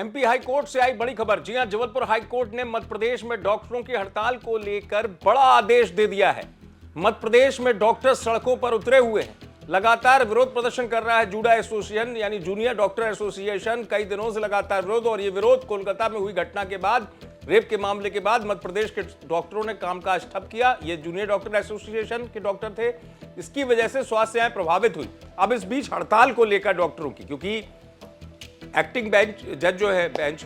MP high court से आई बड़ी खबर। जी हां, जबलपुर हाई कोर्ट ने मध्य प्रदेश में डॉक्टरों की हड़ताल को लेकर बड़ा आदेश दे दिया है। मध्य प्रदेश में डॉक्टर सड़कों पर उतरे हुए हैं। लगातार विरोध प्रदर्शन कर रहा है जूडा एसोसिएशन यानी जूनियर डॉक्टर एसोसिएशन। कई दिनों से लगातार विरोध, और ये विरोध कोलकाता में हुई घटना के बाद, रेप के मामले के बाद मध्य प्रदेश के डॉक्टरों ने कामकाज ठप किया। ये जूनियर डॉक्टर एसोसिएशन के डॉक्टर थे, इसकी वजह से स्वास्थ्य सेवाएं प्रभावित हुई। अब इस बीच हड़ताल को लेकर डॉक्टरों की, क्योंकि एक्टिंग बेंच जज जो है, बेंच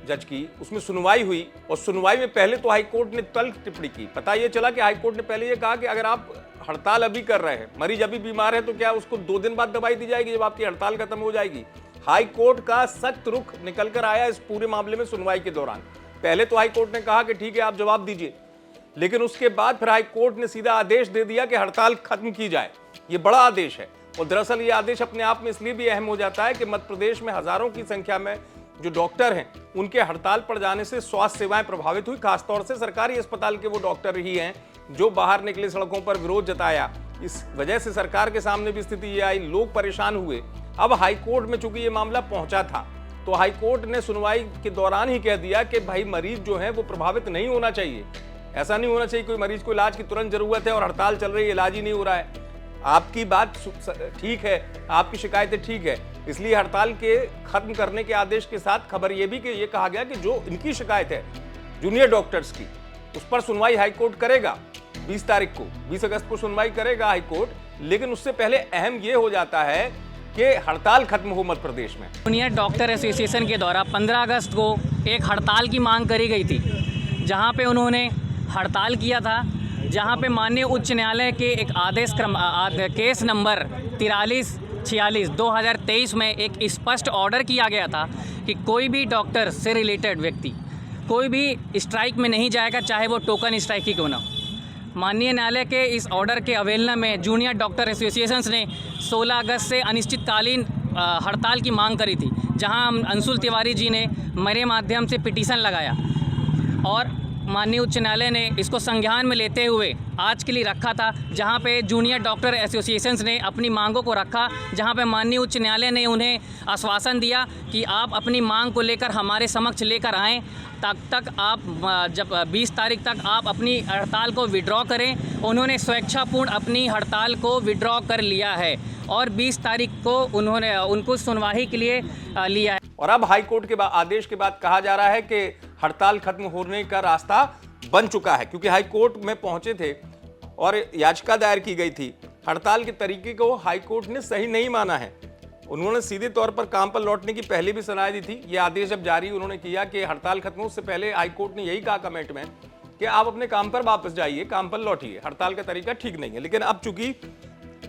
जज की, उसमें सुनवाई हुई, और सुनवाई में पहले तो हाई कोर्ट ने तल्ख टिप्पणी की। पता ये चला कि हाई कोर्ट ने पहले ये कहा कि अगर आप हड़ताल अभी कर रहे हैं, मरीज अभी बीमार है, तो क्या उसको 2 दिन बाद दवाई दी जाएगी जब आपकी हड़ताल खत्म हो जाएगी। हाई कोर्ट का सख्त रुख निकल कर आया इस पूरे मामले में सुनवाई के दौरान। पहले तो हाई कोर्ट ने कहा कि ठीक है, आप जवाब दीजिए, लेकिन उसके बाद फिर हाई कोर्ट ने सीधा आदेश दे दिया कि हड़ताल खत्म की जाए। ये बड़ा आदेश है, और दरअसल ये आदेश अपने आप में इसलिए भी अहम हो जाता है कि मध्य प्रदेश में हजारों की संख्या में जो डॉक्टर हैं, उनके हड़ताल पड़ जाने से स्वास्थ्य सेवाएं प्रभावित हुई। खासतौर से सरकारी अस्पताल के वो डॉक्टर ही हैं जो बाहर निकले, सड़कों पर विरोध जताया। इस वजह से सरकार के सामने भी स्थिति ये आई, लोग परेशान हुए। अब हाई कोर्ट में चूंकि ये मामला पहुंचा था, तो हाई कोर्ट ने सुनवाई के दौरान ही कह दिया कि भाई मरीज जो है वो प्रभावित नहीं होना चाहिए। ऐसा नहीं होना चाहिए कोई मरीज को इलाज की तुरंत जरूरत है और हड़ताल चल रही है, इलाज ही नहीं हो रहा है। आपकी बात ठीक है, आपकी शिकायतें ठीक है, इसलिए हड़ताल के खत्म करने के आदेश के साथ खबर यह भी कि ये कहा गया कि जो इनकी शिकायत है जूनियर डॉक्टर्स की, उस पर सुनवाई हाई कोर्ट करेगा 20 तारीख को, 20 अगस्त को सुनवाई करेगा हाई कोर्ट। लेकिन उससे पहले अहम ये हो जाता है कि हड़ताल खत्म हो मध्य प्रदेश में। जूनियर डॉक्टर एसोसिएशन के द्वारा 15 अगस्त को एक हड़ताल की मांग करी गई थी, जहां पे उन्होंने हड़ताल किया था, जहां पे माननीय उच्च न्यायालय के एक केस नंबर 4346 2023 में एक स्पष्ट ऑर्डर किया गया था कि कोई भी डॉक्टर से रिलेटेड व्यक्ति कोई भी स्ट्राइक में नहीं जाएगा, चाहे वो टोकन स्ट्राइक ही क्यों ना। माननीय न्यायालय के इस ऑर्डर के अवहेलना में जूनियर डॉक्टर एसोसिएशंस ने 16 अगस्त से अनिश्चितकालीन हड़ताल की मांग करी थी, जहां अंशुल तिवारी जी ने मेरे माध्यम से पिटीशन लगाया, और माननीय उच्च न्यायालय ने इसको संज्ञान में लेते हुए आज के लिए रखा था, जहां पे जूनियर डॉक्टर एसोसिएशंस ने अपनी मांगों को रखा, जहां पे माननीय उच्च न्यायालय ने उन्हें आश्वासन दिया कि आप अपनी मांग को लेकर हमारे समक्ष लेकर आएँ, तक आप जब 20 तारीख तक आप अपनी हड़ताल को विड्रॉ करें। उन्होंने स्वेच्छापूर्ण अपनी हड़ताल को विड्रॉ कर लिया है, और 20 तारीख को उन्होंने उनको सुनवाई के लिए लिया है। और अब हाई कोर्ट के आदेश के बाद कहा जा रहा है कि हड़ताल खत्म होने का रास्ता बन चुका है, क्योंकि हाई कोर्ट में पहुंचे थे और याचिका दायर की गई थी। हड़ताल के तरीके को हाई कोर्ट ने सही नहीं माना है। उन्होंने सीधे तौर पर काम पर लौटने की पहले भी सलाह दी थी। यह आदेश जब जारी उन्होंने किया कि हड़ताल खत्म हो, उससे पहले हाई कोर्ट ने यही कहा कमेंट में कि आप अपने काम पर वापस जाइए, काम पर लौटिए, हड़ताल का तरीका ठीक नहीं है। लेकिन अब चूंकि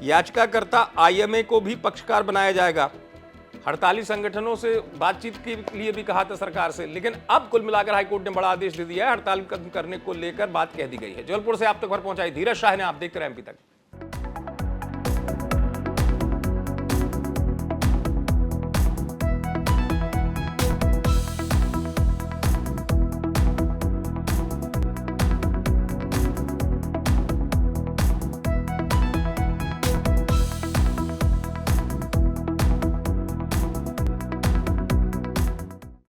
याचिकाकर्ता IMA को भी पक्षकार बनाया जाएगा, हड़ताली संगठनों से बातचीत के लिए भी कहा था सरकार से, लेकिन अब कुल मिलाकर हाईकोर्ट ने बड़ा आदेश दे दिया है। हड़ताल खत्म करने को लेकर बात कह दी गई है। जबलपुर से आप तक खबर पहुंचाई धीरज शाह ने। आप देखते रहे MP तक।